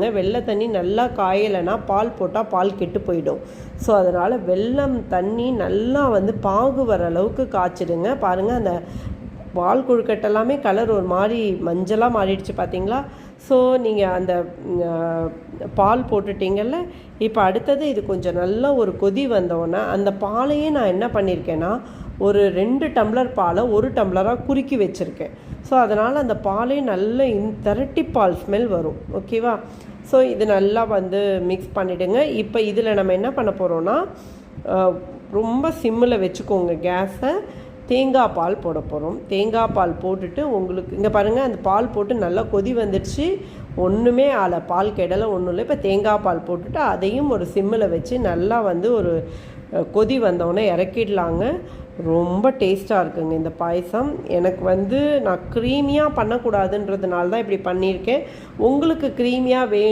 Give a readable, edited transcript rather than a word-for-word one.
வச்சுக்கோங்க. வெள்ளை தண்ணி நல்லா காயலைன்னா பால் போட்டால் பால் கெட்டு போயிடும். ஸோ அதனால் வெல்லம் தண்ணி நல்லா வந்து பாகு வர அளவுக்கு காய்ச்சிடுங்க. பாருங்கள், அந்த பால் கொழுக்கட்டை எல்லாமே கலர் ஒரு மாதிரி மஞ்சளாக மாறிடுச்சு பார்த்தீங்களா? ஸோ நீங்கள் அந்த பால் போட்டுட்டிங்கல்ல. இப்போ அடுத்தது இது கொஞ்சம் நல்லா ஒரு கொதி வந்தோடனே அந்த பாலையே நான் என்ன பண்ணியிருக்கேன்னா, ஒரு 2 டம்ளர் பாலை 1 டம்ளராக குறுக்கி வச்சுருக்கேன். ஸோ அதனால் அந்த பாலே நல்ல திரட்டி பால் ஸ்மெல் வரும். ஓகேவா? ஸோ இது நல்லா வந்து மிக்ஸ் பண்ணிவிடுங்க. இப்போ இதில் நம்ம என்ன பண்ண போகிறோன்னா, ரொம்ப சிம்மில் வச்சுக்கோங்க கேஸை. தேங்காய் பால் போட போகிறோம். தேங்காய் பால் போட்டுட்டு உங்களுக்கு இங்கே பாருங்கள், அந்த பால் போட்டு நல்லா கொதி வந்துடுச்சு. ஒன்றுமே ஆலை, பால் கெடலை ஒன்றும் இல்லை. இப்போ தேங்காய் பால் போட்டுட்டு அதையும் ஒரு சிம்மில் வச்சு நல்லா வந்து ஒரு கொதி வந்தோடனே இறக்கிடலாங்க. ரொம்ப டேஸ்ட்டாக இருக்குங்க இந்த பாயசம். எனக்கு வந்து நான் க்ரீமியாக பண்ணக்கூடாதுன்றதுனால தான் இப்படி பண்ணியிருக்கேன். உங்களுக்கு க்ரீமியாக